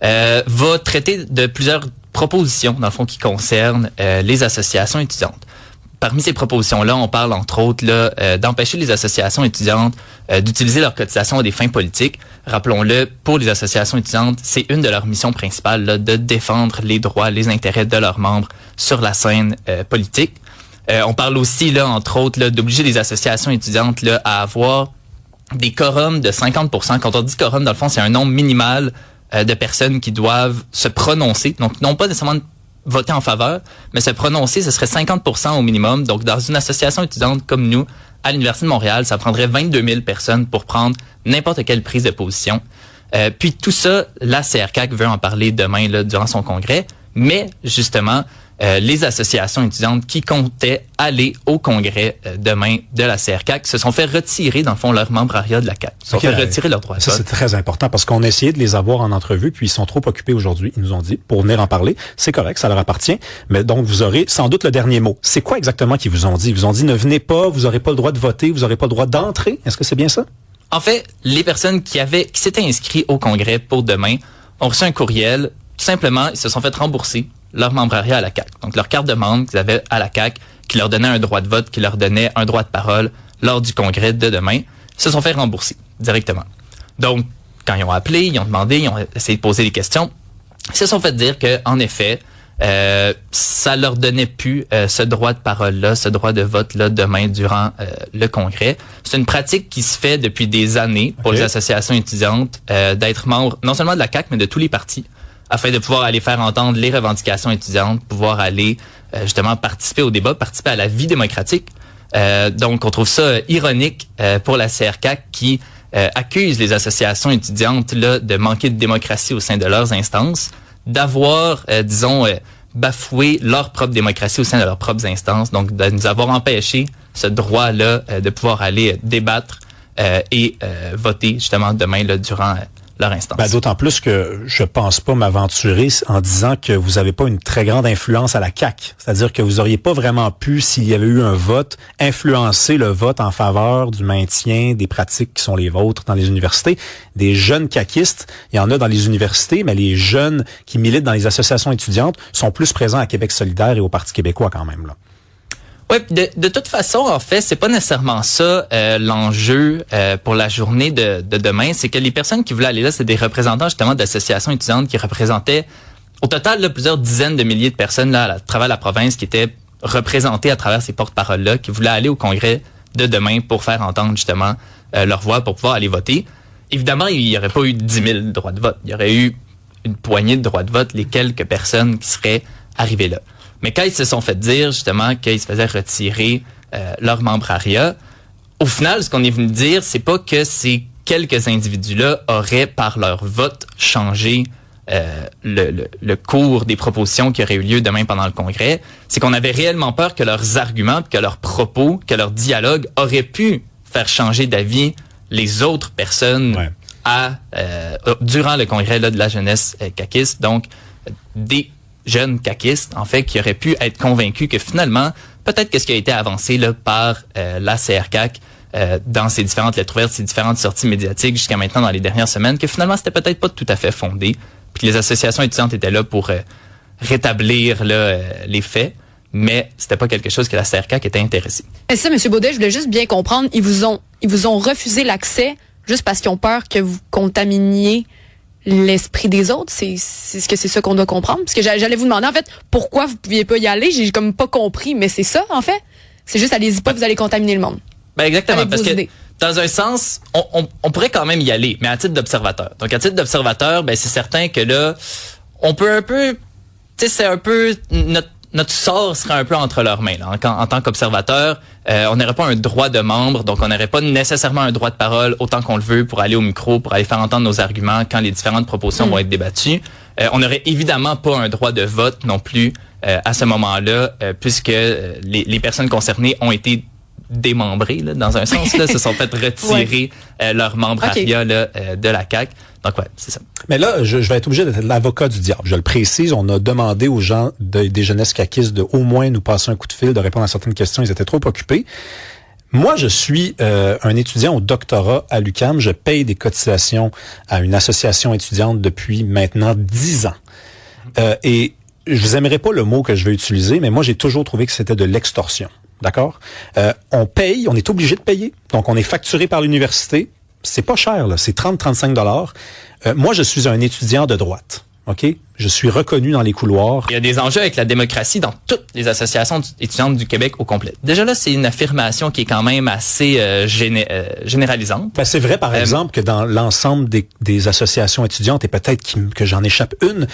va traiter de plusieurs propositions, dans le fond, qui concernent les associations étudiantes. Parmi ces propositions-là, on parle, entre autres, là, d'empêcher les associations étudiantes d'utiliser leurs cotisations à des fins politiques. Rappelons-le, pour les associations étudiantes, c'est une de leurs missions principales, là, de défendre les droits, les intérêts de leurs membres sur la scène politique. On parle aussi, là, entre autres, là, d'obliger les associations étudiantes là, à avoir des quorums de 50%. Quand on dit quorum, dans le fond, c'est un nombre minimal de personnes qui doivent se prononcer. Donc, non pas nécessairement voter en faveur, mais se prononcer, ce serait 50% au minimum. Donc, dans une association étudiante comme nous, à l'Université de Montréal, ça prendrait 22 000 personnes pour prendre n'importe quelle prise de position. Puis tout ça, la CRCAQ veut en parler demain là, durant son congrès. Mais, justement, les associations étudiantes qui comptaient aller au congrès demain de la CRCAQ se sont fait retirer, dans le fond, leur membrariat de la CAQ. Ils se sont fait retirer leur droit de vote. Ça, c'est très important parce qu'on a essayé de les avoir en entrevue, puis ils sont trop occupés aujourd'hui, ils nous ont dit, pour venir en parler. C'est correct, ça leur appartient. Mais donc, vous aurez sans doute le dernier mot. C'est quoi exactement qu'ils vous ont dit? Ils vous ont dit, ne venez pas, vous n'aurez pas le droit de voter, vous n'aurez pas le droit d'entrer. Est-ce que c'est bien ça? En fait, les personnes qui s'étaient inscrites au congrès pour demain ont reçu un courriel. Tout simplement, ils se sont fait rembourser leur membrariat à la CAQ. Donc, leur carte de membre qu'ils avaient à la CAQ, qui leur donnait un droit de vote, qui leur donnait un droit de parole lors du congrès de demain, ils se sont fait rembourser directement. Donc, quand ils ont appelé, ils ont demandé, ils ont essayé de poser des questions, ils se sont fait dire que, en effet, ça leur donnait plus ce droit de parole-là, ce droit de vote-là demain durant le congrès. C'est une pratique qui se fait depuis des années pour les associations étudiantes d'être membres non seulement de la CAQ, mais de tous les partis, afin de pouvoir aller faire entendre les revendications étudiantes, pouvoir aller justement participer au débat, participer à la vie démocratique. Donc, on trouve ça ironique pour la CRCAQ qui accuse les associations étudiantes là, de manquer de démocratie au sein de leurs instances, d'avoir, bafoué leur propre démocratie au sein de leurs propres instances, donc de nous avoir empêché ce droit-là de pouvoir aller débattre et voter justement demain là, durant leur instance. Ben, d'autant plus que je pense pas m'aventurer en disant que vous avez pas une très grande influence à la CAQ. C'est-à-dire que vous auriez pas vraiment pu, s'il y avait eu un vote, influencer le vote en faveur du maintien des pratiques qui sont les vôtres dans les universités. Des jeunes caquistes, il y en a dans les universités, mais les jeunes qui militent dans les associations étudiantes sont plus présents à Québec solidaire et au Parti québécois quand même, là. Oui, de toute façon, en fait, c'est pas nécessairement ça l'enjeu pour la journée de demain. C'est que les personnes qui voulaient aller là, c'est des représentants justement d'associations étudiantes qui représentaient au total là, plusieurs dizaines de milliers de personnes là, à travers la province qui étaient représentées à travers ces porte-paroles-là, qui voulaient aller au congrès de demain pour faire entendre justement leur voix, pour pouvoir aller voter. Évidemment, il n'y aurait pas eu 10 000 droits de vote. Il y aurait eu une poignée de droits de vote, les quelques personnes qui seraient arrivées là. Mais quand ils se sont fait dire, justement, qu'ils se faisaient retirer leur membrariat, au final, ce qu'on est venu dire, c'est pas que ces quelques individus-là auraient, par leur vote, changé le cours des propositions qui auraient eu lieu demain pendant le congrès. C'est qu'on avait réellement peur que leurs arguments, que leurs propos, que leur dialogue auraient pu faire changer d'avis les autres personnes durant le congrès là, de la jeunesse caquiste. Donc, des jeunes caquistes, en fait, qui auraient pu être convaincus que finalement, peut-être que ce qui a été avancé là, par la CRCAQ dans ses différentes lettres ouvertes, ses différentes sorties médiatiques jusqu'à maintenant dans les dernières semaines, que finalement, c'était peut-être pas tout à fait fondé, puis que les associations étudiantes étaient là pour rétablir là, les faits, mais c'était pas quelque chose que la CRCAQ était intéressée. Et ça, M. Baudet, je voulais juste bien comprendre, ils vous ont refusé l'accès juste parce qu'ils ont peur que vous contaminiez l'esprit des autres? C'est ce que c'est ça qu'on doit comprendre? Parce que j'allais vous demander, en fait, pourquoi vous pouviez pas y aller? J'ai comme pas compris, mais c'est ça, en fait? C'est juste, allez-y pas, vous allez contaminer le monde. Ben exactement, Avec parce vos que idées. dans un sens, on pourrait quand même y aller, mais à titre d'observateur. Donc à titre d'observateur, ben c'est certain que là, on peut un peu, tu sais, c'est un peu notre sort serait un peu entre leurs mains. Là. En tant qu'observateur, on n'aurait pas un droit de membre, donc on n'aurait pas nécessairement un droit de parole autant qu'on le veut pour aller au micro, pour aller faire entendre nos arguments quand les différentes propositions vont être débattues. On n'aurait évidemment pas un droit de vote non plus à ce moment-là, puisque les personnes concernées ont été démembrés, là, dans un sens, là, se sont fait retirer leurs membrariat de la CAQ. Donc, ouais, c'est ça. Mais là, je vais être obligé d'être l'avocat du diable. Je le précise, on a demandé aux gens des jeunesses caquistes de au moins nous passer un coup de fil, de répondre à certaines questions. Ils étaient trop occupés. Moi, je suis un étudiant au doctorat à l'UQAM. Je paye des cotisations à une association étudiante depuis maintenant 10 ans. Et je vous aimerais pas le mot que je vais utiliser, mais moi, j'ai toujours trouvé que c'était de l'extorsion. D'accord? On paye, on est obligé de payer. Donc, on est facturé par l'université. C'est pas cher, là. C'est 30-35 $. Moi, je suis un étudiant de droite. OK? Je suis reconnu dans les couloirs. Il y a des enjeux avec la démocratie dans toutes les associations étudiantes du Québec au complet. Déjà là, c'est une affirmation qui est quand même assez généralisante. Ben, c'est vrai, par exemple, que dans l'ensemble des associations étudiantes, et peut-être que j'en échappe une,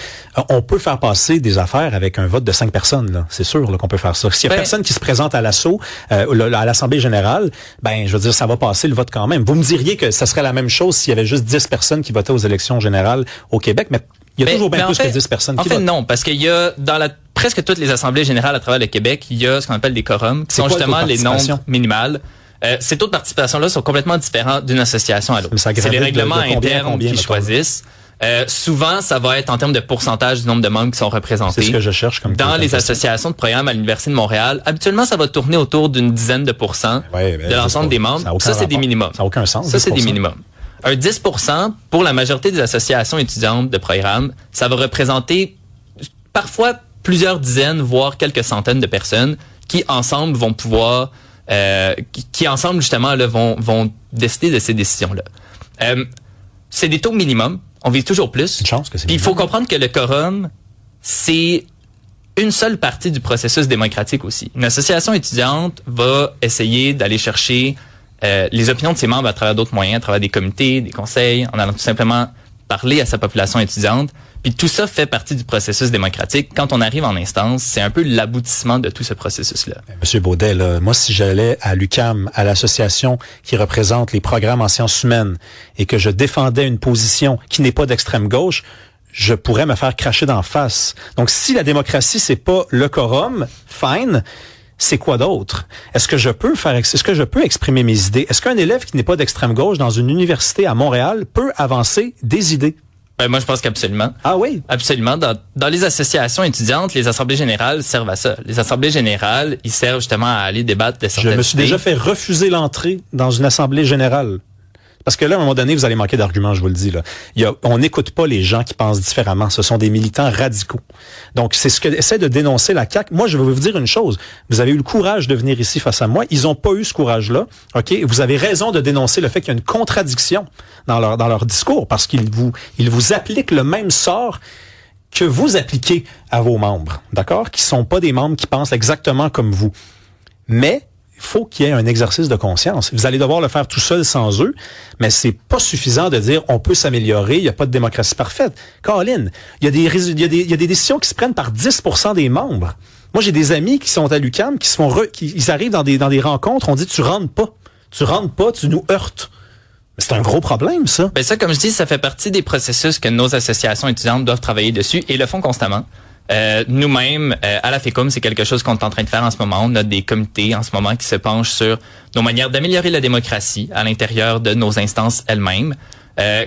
on peut faire passer des affaires avec un vote de 5 personnes. Là. C'est sûr là, qu'on peut faire ça. S'il y a personne qui se présente à l'assaut, à l'Assemblée générale, ben je veux dire, ça va passer le vote quand même. Vous me diriez que ça serait la même chose s'il y avait juste 10 personnes qui votaient aux élections générales au Québec, mais il y a toujours bien plus que 10 personnes qui votent. En fait, non, parce qu'il y a, dans presque toutes les assemblées générales à travers le Québec, il y a ce qu'on appelle des quorums, qui sont justement les nombres minimales. Ces taux de participation-là sont complètement différents d'une association à l'autre. C'est les règlements internes qui choisissent. Souvent, ça va être en termes de pourcentage du nombre de membres qui sont représentés. C'est ce que je cherche comme dans les associations de programmes à l'Université de Montréal. Habituellement, ça va tourner autour d'une dizaine de pourcents de l'ensemble des membres. Ça, c'est des minimums. Ça n'a aucun sens. Ça, c'est des minimums. Un 10% pour la majorité des associations étudiantes de programmes, ça va représenter parfois plusieurs dizaines, voire quelques centaines de personnes qui ensemble vont pouvoir, qui ensemble justement là, vont décider de ces décisions-là. C'est des taux minimums. On vise toujours plus. Une chance que c'est. Puis il faut comprendre que le quorum, c'est une seule partie du processus démocratique aussi. Une association étudiante va essayer d'aller chercher les opinions de ses membres à travers d'autres moyens, à travers des comités, des conseils, en allant tout simplement parler à sa population étudiante. Puis tout ça fait partie du processus démocratique. Quand on arrive en instance, c'est un peu l'aboutissement de tout ce processus-là. Monsieur Baudet, là, moi, si j'allais à l'UQAM, à l'association qui représente les programmes en sciences humaines, et que je défendais une position qui n'est pas d'extrême gauche, je pourrais me faire cracher d'en face. Donc, si la démocratie, c'est pas le quorum, fine. C'est quoi d'autre? Est-ce que je peux exprimer mes idées? Est-ce qu'un élève qui n'est pas d'extrême gauche dans une université à Montréal peut avancer des idées? Ben, moi, je pense qu'absolument. Ah oui? Absolument. Dans les associations étudiantes, les assemblées générales servent à ça. Les assemblées générales, ils servent justement à aller débattre de certaines idées. Je me suis déjà fait refuser l'entrée dans une assemblée générale. Parce que là, à un moment donné, vous allez manquer d'arguments, je vous le dis. Là. On n'écoute pas les gens qui pensent différemment. Ce sont des militants radicaux. Donc, c'est ce que essaie de dénoncer la CAQ. Moi, je vais vous dire une chose. Vous avez eu le courage de venir ici face à moi. Ils n'ont pas eu ce courage-là. OK? Vous avez raison de dénoncer le fait qu'il y a une contradiction dans leur discours parce qu'ils vous appliquent le même sort que vous appliquez à vos membres. D'accord? Qui sont pas des membres qui pensent exactement comme vous. Mais il faut qu'il y ait un exercice de conscience. Vous allez devoir le faire tout seul sans eux, mais c'est pas suffisant de dire on peut s'améliorer, il n'y a pas de démocratie parfaite. Caroline, il y a des décisions qui se prennent par 10% des membres. Moi, j'ai des amis qui sont à l'UQAM, ils arrivent dans des rencontres, on dit tu rentres pas, tu nous heurtes. C'est un gros problème, ça. Ben ça, comme je dis, ça fait partie des processus que nos associations étudiantes doivent travailler dessus et le font constamment. Nous-mêmes, à la FECUM, c'est quelque chose qu'on est en train de faire en ce moment. On a des comités en ce moment qui se penchent sur nos manières d'améliorer la démocratie à l'intérieur de nos instances elles-mêmes.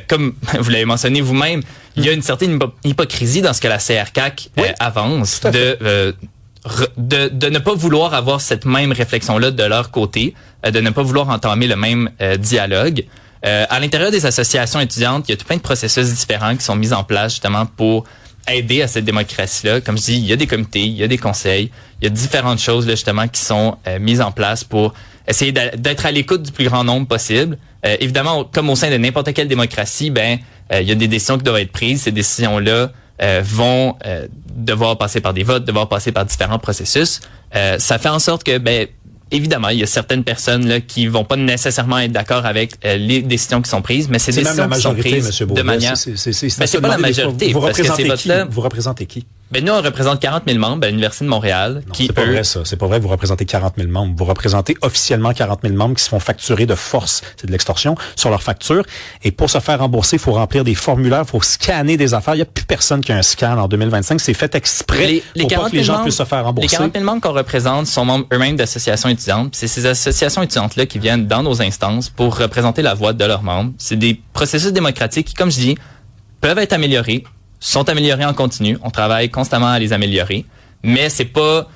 Comme vous l'avez mentionné vous-même, il y a une certaine hypocrisie dans ce que la CRCAQ avance de ne pas vouloir avoir cette même réflexion-là de leur côté, de ne pas vouloir entamer le même dialogue. À l'intérieur des associations étudiantes, il y a tout plein de processus différents qui sont mis en place justement pour aider à cette démocratie-là. Comme je dis, il y a des comités, il y a des conseils, il y a différentes choses là, justement qui sont mises en place pour essayer d'être à l'écoute du plus grand nombre possible. Évidemment, comme au sein de n'importe quelle démocratie, il y a des décisions qui doivent être prises. Ces décisions-là vont devoir passer par des votes, devoir passer par différents processus. Ça fait en sorte que, évidemment, il y a certaines personnes là qui vont pas nécessairement être d'accord avec les décisions qui sont prises, mais ces décisions qui sont prises de manière... C'est pas la majorité. Vous représentez qui? Nous, on représente 40 000 membres à l'Université de Montréal. Non, c'est pas vrai, ça. C'est pas vrai, vous représentez 40 000 membres. Vous représentez officiellement 40 000 membres qui se font facturer de force. C'est de l'extorsion sur leur facture. Et pour se faire rembourser, il faut remplir des formulaires, il faut scanner des affaires. Il n'y a plus personne qui a un scan en 2025. C'est fait exprès pour pas que les gens puissent se faire rembourser. Les 40 000 membres qu'on représente sont membres eux-mêmes d'associations étudiantes. C'est ces associations étudiantes-là qui viennent dans nos instances pour représenter la voix de leurs membres. C'est des processus démocratiques qui, comme je dis, peuvent être améliorés, sont améliorés en continu. On travaille constamment à les améliorer. Mais c'est pas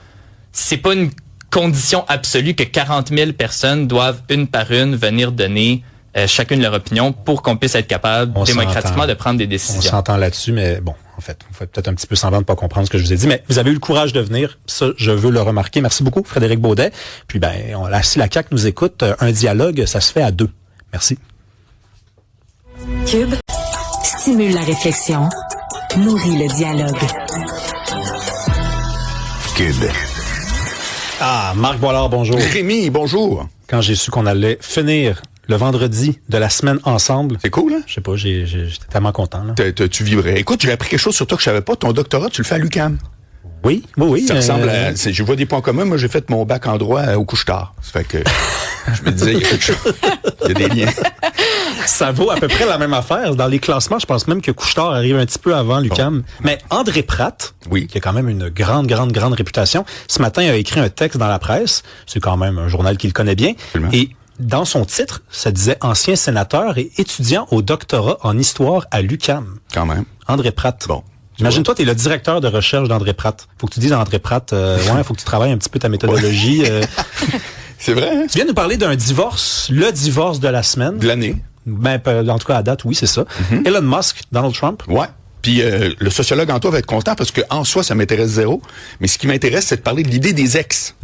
une condition absolue que 40 000 personnes doivent une par une venir donner chacune leur opinion pour qu'on puisse être capable démocratiquement de prendre des décisions. On s'entend là-dessus, mais bon, en fait, vous faites peut-être un petit peu semblant de pas comprendre ce que je vous ai dit, mais vous avez eu le courage de venir. Ça, je veux le remarquer. Merci beaucoup, Frédéric Baudet. Puis, si la CAQ nous écoute, un dialogue, ça se fait à deux. Merci. Cube stimule la réflexion, nourrit le dialogue. Cube. Ah, Marc Boilard, bonjour. Rémi, bonjour. Quand j'ai su qu'on allait finir le vendredi de la semaine ensemble. C'est cool, hein? Je sais pas, j'étais tellement content, là. Tu vibrais. Écoute, j'ai appris quelque chose sur toi que je savais pas. Ton doctorat, tu le fais à l'UQAM. Oui. Ça ressemble à... Je vois des points communs. Moi, j'ai fait mon bac en droit au couche-tard. Ça fait que je me disais, il y a quelque chose. Il y a des liens. Ça vaut à peu près la même affaire. Dans les classements, je pense même que Couche-Tard arrive un petit peu avant l'UQAM. Bon. Mais André Pratt, qui a quand même une grande réputation, ce matin a écrit un texte dans la presse. C'est quand même un journal qu'il connaît bien. Absolument. Et dans son titre, ça disait « Ancien sénateur et étudiant au doctorat en histoire à l'UQAM ». Quand même. André Pratt. Bon. Imagine-toi, t'es le directeur de recherche d'André Pratt. Faut que tu dises à André Pratt, faut que tu travailles un petit peu ta méthodologie. C'est vrai, hein? Tu viens nous parler d'un divorce, le divorce de la semaine. De l'année. En tout cas, à date, oui, c'est ça. Mm-hmm. Elon Musk, Donald Trump. Ouais. Puis le sociologue en toi va être content parce que en soi, ça m'intéresse zéro. Mais ce qui m'intéresse, c'est de parler de l'idée des ex.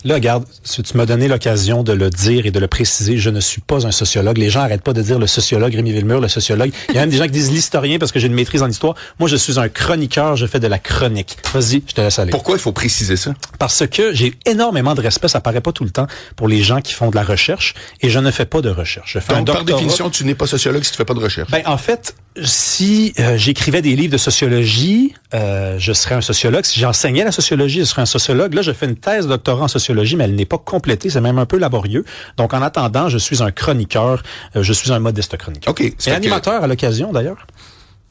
Là, regarde, tu m'as donné l'occasion de le dire et de le préciser. Je ne suis pas un sociologue. Les gens arrêtent pas de dire le sociologue, Rémi Villemur, le sociologue. Il y a même des gens qui disent l'historien parce que j'ai une maîtrise en histoire. Moi, je suis un chroniqueur. Je fais de la chronique. Vas-y, je te laisse aller. Pourquoi il faut préciser ça? Parce que j'ai énormément de respect. Ça paraît pas tout le temps pour les gens qui font de la recherche et je ne fais pas de recherche. Je fais un doctorat. Par définition, tu n'es pas sociologue si tu fais pas de recherche. En fait, si j'écrivais des livres de sociologie, je serais un sociologue. Si j'enseignais la sociologie, je serais un sociologue. Là, je fais une thèse de doctorat en sociologie, mais elle n'est pas complétée. C'est même un peu laborieux. Donc, en attendant, je suis un chroniqueur. Je suis un modeste chroniqueur. OK. Et animateur à l'occasion, d'ailleurs.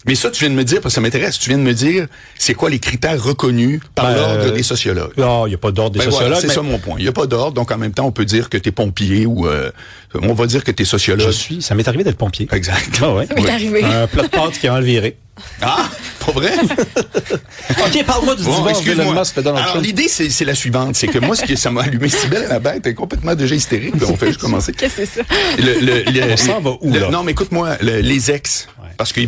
Mais ça, tu viens de me dire, parce que ça m'intéresse, tu viens de me dire, c'est quoi les critères reconnus par l'ordre des sociologues? Non, il n'y a pas d'ordre des sociologues. Voilà, c'est ça mon point. Il n'y a pas d'ordre, donc en même temps, on peut dire que t'es pompier ou on va dire que t'es sociologue. Ça m'est arrivé d'être pompier. Exact. Ah ouais. Ça m'est arrivé. Un plat de pâtes qui a mal viré. Ah, pas vrai? OK, parle-moi du divorce de Elon Musk. Alors, l'idée, c'est la suivante. C'est que moi, ça m'a allumé si belle à la bête, elle est complètement déjà hystérique. On fait juste commencer. Qu'est-ce que c'est ça? On s'en va où, là? Non, mais écoute-moi, les ex... Parce que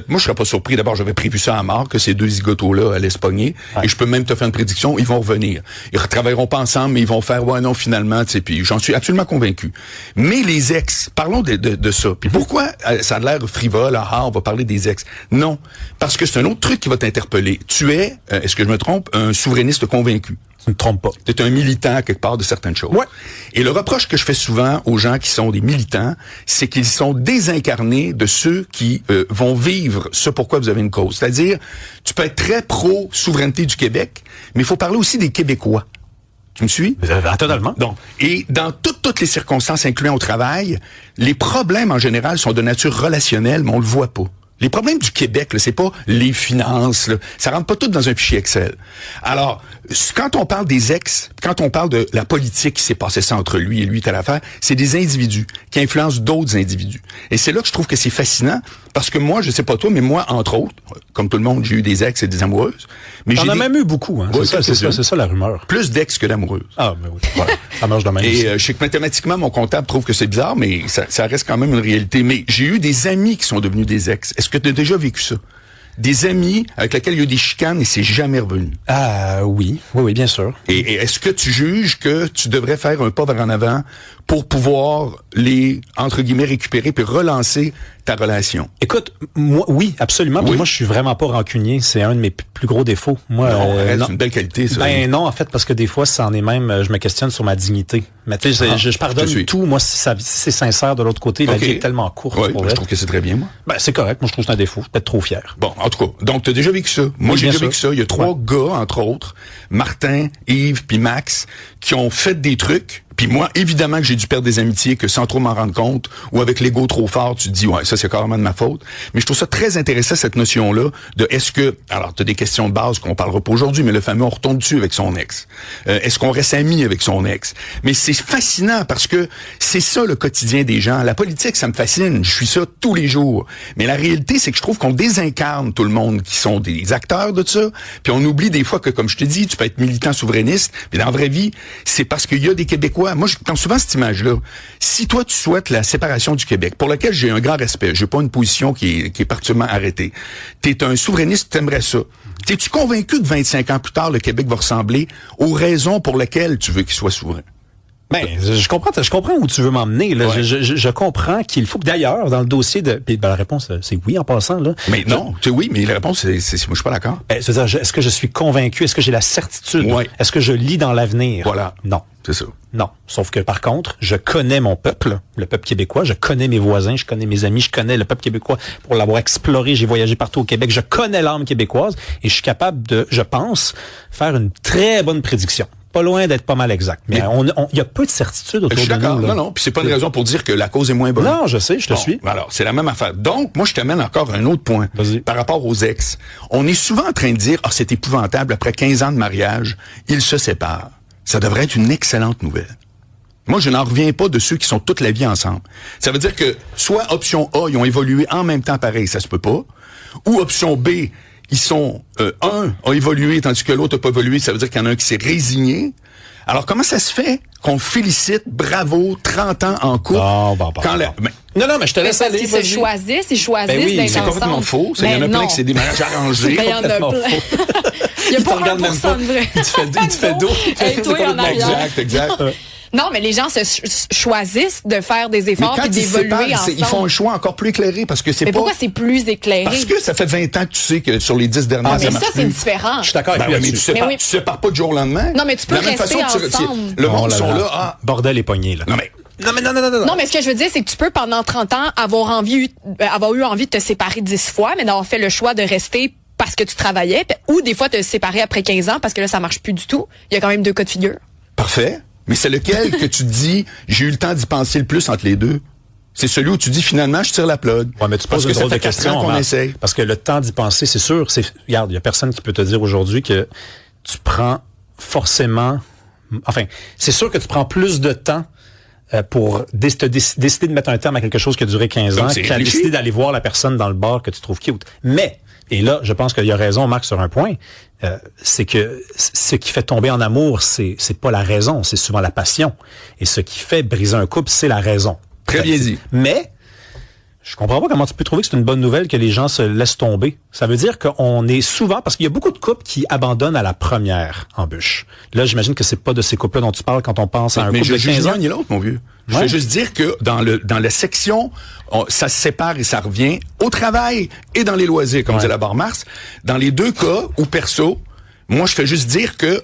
moi, je serais pas surpris. D'abord, j'avais prévu ça à mort, que ces deux zigotos-là allaient se pogner. Ouais. Et je peux même te faire une prédiction, ils vont revenir. Ils ne travailleront pas ensemble, mais ils vont faire, ouais, non, finalement, tu sais, puis j'en suis absolument convaincu. Mais les ex, parlons de ça. Puis pourquoi ça a l'air frivole, on va parler des ex? Non. Parce que c'est un autre truc qui va t'interpeller. Tu es, est-ce que je me trompe, un souverainiste convaincu. Tu ne te trompes pas. Tu es un militant quelque part de certaines choses. Ouais. Et le reproche que je fais souvent aux gens qui sont des militants, c'est qu'ils sont désincarnés de ceux qui vont vivre ce pourquoi vous avez une cause. C'est-à-dire, tu peux être très pro-souveraineté du Québec, mais il faut parler aussi des Québécois. Tu me suis? Totalement. Donc, et dans toutes les circonstances, incluant au travail, les problèmes en général sont de nature relationnelle, mais on le voit pas. Les problèmes du Québec, là, c'est pas les finances, là, ça rentre pas tout dans un fichier Excel. Alors, quand on parle des ex, quand on parle de la politique qui s'est passée ça entre lui et lui, telle affaire, c'est des individus qui influencent d'autres individus. Et c'est là que je trouve que c'est fascinant, parce que moi, je sais pas toi, mais moi, entre autres, comme tout le monde, j'ai eu des ex et des amoureuses. Mais t'en as même eu beaucoup, hein. Ouais, c'est ça la rumeur. Plus d'ex que d'amoureuses. Ah, ben oui. Voilà. Ça marche de même. Et je sais que mathématiquement, mon comptable trouve que c'est bizarre, mais ça reste quand même une réalité. Mais j'ai eu des amis qui sont devenus des ex. Est-ce que tu as déjà vécu ça? des amis avec lesquels il y a eu des chicanes et c'est jamais revenu? Oui, bien sûr. Et est-ce que tu juges que tu devrais faire un pas vers en avant pour pouvoir les, entre guillemets, récupérer puis relancer ta relation? Écoute, moi, oui, absolument. Oui. Moi, je suis vraiment pas rancunier. C'est un de mes plus gros défauts. Moi, Non, arrête, c'est une belle qualité, ça. Ben non, en fait, parce que des fois, c'en est même, je me questionne sur ma dignité. Mais tu sais, je pardonne tout. Moi, si c'est sincère de l'autre côté, la vie est tellement courte. Oui, pour je elle. trouve que c'est très bien, moi. Ben, c'est correct. Moi, je trouve que c'est un défaut. Peut-être trop fier. Bon, en tout cas, donc tu as déjà vécu ça. Moi, Oui, j'ai bien déjà sûr. vécu ça. Il y a 3 gars, entre autres, Martin, Yves puis Max, qui ont fait des trucs. Puis moi, évidemment que j'ai dû perdre des amitiés que sans trop m'en rendre compte, ou avec l'ego trop fort, tu te dis, ouais, ça c'est carrément de ma faute. Mais je trouve ça très intéressant, cette notion-là, de est-ce que, alors tu as des questions de base qu'on parlera pas aujourd'hui, mais le fameux on retombe dessus avec son ex. Est-ce qu'on reste amis avec son ex? Mais c'est fascinant parce que c'est ça le quotidien des gens. La politique, ça me fascine. Je suis ça tous les jours. Mais la réalité, c'est que je trouve qu'on désincarne tout le monde qui sont des acteurs de ça. Puis on oublie des fois que, comme je te dis, tu peux être militant souverainiste, mais dans la vraie vie, c'est parce qu'il y a des Québécois. Moi, je prends souvent cette image-là. Si toi, tu souhaites la séparation du Québec, pour laquelle j'ai un grand respect, j'ai pas une position qui est particulièrement arrêtée. T'es un souverainiste, t'aimerais ça. T'es-tu convaincu que 25 ans plus tard, le Québec va ressembler aux raisons pour lesquelles tu veux qu'il soit souverain? Ben, je comprends où tu veux m'emmener. Là. Ouais. Je comprends qu'il faut que d'ailleurs, dans le dossier de... Ben, la réponse, c'est oui en passant. Là. Mais non, tu sais, oui, mais la réponse, c'est moi, je suis pas d'accord. C'est-à-dire, est-ce que je suis convaincu? Est-ce que j'ai la certitude? Ouais. Est-ce que je lis dans l'avenir? Voilà. Non. C'est ça. Non. Sauf que, par contre, je connais mon peuple, le peuple québécois, je connais mes voisins, je connais mes amis, je connais le peuple québécois pour l'avoir exploré, j'ai voyagé partout au Québec, je connais l'âme québécoise et je suis capable de, je pense, faire une très bonne prédiction. Pas loin d'être pas mal exact. Mais il y a peu de certitude Je autour suis de nous. d'accord. Là. Non, puis c'est pas une raison pour dire que la cause est moins bonne. Non, je sais, je te suis. Alors, c'est la même affaire. Donc, moi, je t'amène encore un autre point. Vas-y. Par rapport aux ex. On est souvent en train de dire, c'est épouvantable, après 15 ans de mariage, ils se séparent. Ça devrait être une excellente nouvelle. Moi, je n'en reviens pas de ceux qui sont toute la vie ensemble. Ça veut dire que, soit option A, ils ont évolué en même temps pareil, ça se peut pas, ou option B, ils sont, un a évolué tandis que l'autre n'a pas évolué, ça veut dire qu'il y en a un qui s'est résigné. Alors, comment ça se fait qu'on félicite, bravo, 30 ans en couple? Non, mais je te laisse Parce aller. qu'ils se choisissent, ils choisissent Ben oui, d'être c'est ensemble. complètement faux. Il y en a plein qui c'est des mariages arrangés. Ben, il y en a Complètement plein. faux. Il n'y a te pas regarde même 1% pas. de vrai. Il te fait dos. Et toi, en arrière. Exact. Non, mais les gens se choisissent de faire des Mais efforts quand et ils se d'évoluer séparent, ensemble. ils font un choix encore plus éclairé parce que c'est Mais pas... pourquoi c'est plus éclairé? Parce que ça fait 20 ans que tu sais que sur les 10 dernières mais ça ça, marche c'est plus. différent. Je suis d'accord avec Ben lui oui, mais là-dessus. tu sépares pas du jour au lendemain. Non, mais tu peux De la même rester façon que ensemble. le monde Oh là sont là. là, Bordel est pogné, là. Non, mais Non, mais ce que je veux dire, c'est que tu peux, pendant 30 ans, avoir eu envie de te séparer 10 fois, mais d'avoir fait le choix de rester parce que tu travaillais, ou des fois te séparer après 15 ans parce que là, ça marche plus du tout. Il y a quand même 2 cas de figure. parfait. Mais c'est lequel que tu te dis, j'ai eu le temps d'y penser le plus entre les deux? C'est celui où tu dis, finalement, je tire la plug. Ouais, mais tu parce poses que une ça drôle fait de 4 question. ans qu'on Marc. essaye. Parce que le temps d'y penser, c'est sûr. Regarde, il y a personne qui peut te dire aujourd'hui que tu prends forcément... Enfin, c'est sûr que tu prends plus de temps pour décider de mettre un terme à quelque chose qui a duré 15 ans Donc, c'est qu'à réfléchi. décider d'aller voir la personne dans le bar que tu trouves cute. Mais, et là, je pense qu'il y a raison, Marc, sur un point, c'est que ce qui fait tomber en amour, c'est pas la raison, c'est souvent la passion. Et ce qui fait briser un couple, c'est la raison. Très bien dit. Mais, je comprends pas comment tu peux trouver que c'est une bonne nouvelle que les gens se laissent tomber. Ça veut dire qu'on est souvent, parce qu'il y a beaucoup de couples qui abandonnent à la première embûche. Là, j'imagine que c'est pas de ces couples-là dont tu parles quand on pense à un Mais couple je de juge 15 ans. l'un ni l'autre, mon vieux. Je Ouais. veux juste dire que dans la section, ça se sépare et ça revient au travail et dans les loisirs, comme disait la barre Mars. Dans les deux cas, ou perso, moi, je fais juste dire que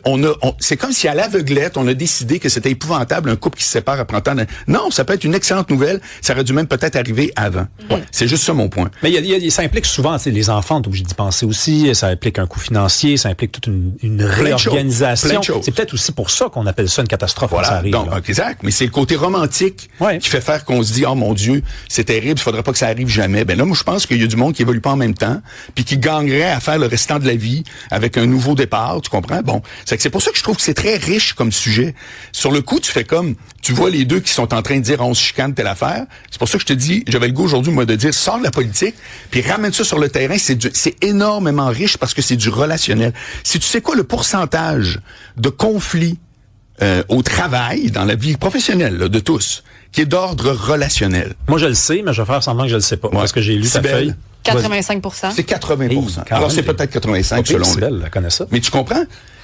c'est comme si à l'aveuglette, on a décidé que c'était épouvantable un couple qui se sépare après tant d'années. Non, ça peut être une excellente nouvelle. Ça aurait dû même peut-être arriver avant. C'est juste ça mon point. Mais ça implique souvent, tu sais, les enfants, t'es obligé d'y penser aussi. Ça implique un coût financier, ça implique toute une Plein de réorganisation. choses. C'est peut-être aussi pour ça qu'on appelle ça une catastrophe quand ça Voilà. arrive. Donc, là. exact. Mais c'est le côté romantique Ouais. qui fait faire qu'on se dit, oh mon Dieu, c'est terrible, il faudrait pas que ça arrive jamais. Ben là, moi, je pense qu'il y a du monde qui évolue pas en même temps, puis qui gagnerait à faire le restant de la vie avec un nouveau départ, tu comprends? Bon. C'est pour ça que je trouve que c'est très riche comme sujet. Sur le coup, tu fais comme, tu vois les deux qui sont en train de dire, on se chicane telle affaire. C'est pour ça que je te dis, j'avais le goût aujourd'hui, moi, de dire, sors de la politique, puis ramène ça sur le terrain. C'est énormément riche parce que c'est du relationnel. Si tu sais quoi, le pourcentage de conflits au travail, dans la vie professionnelle là, de tous, qui est d'ordre relationnel. Moi, je le sais, mais je vais faire semblant que je le sais pas. Ouais. Parce que j'ai lu ta Cybèle. feuille. 85%. C'est 80%. Hey, quand Alors, même, c'est peut-être 85 selon lui. Sybelle, elle connaît ça. Mais tu comprends?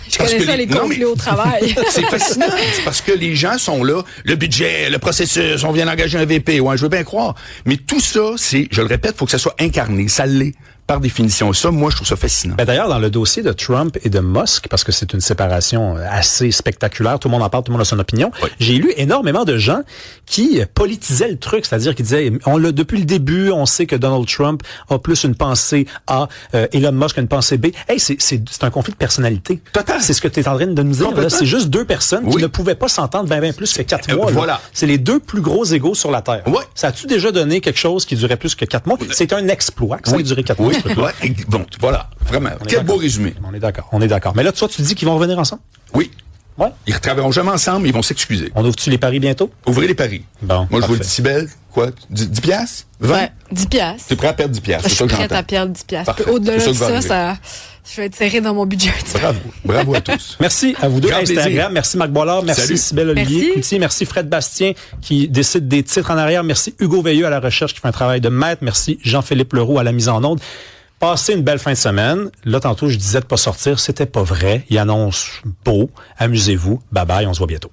Je connais ça, les conflits au travail. C'est fascinant. C'est parce que les gens sont là. Le budget, le processus, on vient d'engager un VP. Ouais, je veux bien croire. Mais tout ça, je le répète, faut que ça soit incarné. Ça l'est. Par définition. Ça, moi, je trouve ça fascinant. Ben d'ailleurs, dans le dossier de Trump et de Musk, parce que c'est une séparation assez spectaculaire, tout le monde en parle, tout le monde a son opinion, oui. J'ai lu énormément de gens qui politisaient le truc, c'est-à-dire qui disaient, depuis le début, on sait que Donald Trump a plus une pensée A, Elon Musk a une pensée B. Hey, c'est un conflit de personnalité. Total. C'est ce que tu es en train de nous dire. Là. C'est juste deux personnes qui ne pouvaient pas s'entendre bien plus que 4 mois. Voilà. C'est les deux plus gros égos sur la Terre. Ouais. Ça a-tu déjà donné quelque chose qui durait plus que 4 mois? C'est un exploit que ça ait duré 4 mois. Ouais. Bon, voilà, vraiment. Quel beau résumé. On est d'accord. Mais là, toi, tu dis qu'ils vont revenir ensemble? Oui. Ouais. Ils ne travailleront jamais ensemble, ils vont s'excuser. On ouvre-tu les paris bientôt? Ouvrez les paris. Bon, moi, je vous le parfait. dis, Cybelle, quoi? 10 piastres? 20? Ouais, 10 piastres. T'es prêt à perdre 10 piastres, Je c'est suis ça que prête à j'entends. perdre 10 piastres. Parfait. Au-delà C'est de ça qui va ça, je vais être serré dans mon budget. Bravo. Bravo à tous. Merci à vous deux. Grand Instagram. plaisir. Merci Marc Boilard. Merci Salut. Cybelle Olivier Merci. Cloutier. Merci Fred Bastien qui décide des titres en arrière. Merci Hugo Veilleux à la recherche qui fait un travail de maître. Merci Jean-Philippe Leroux à la mise en onde. Passez une belle fin de semaine. Là, tantôt, je disais de pas sortir. C'était pas vrai. Il annonce beau. Amusez-vous. Bye bye. On se voit bientôt.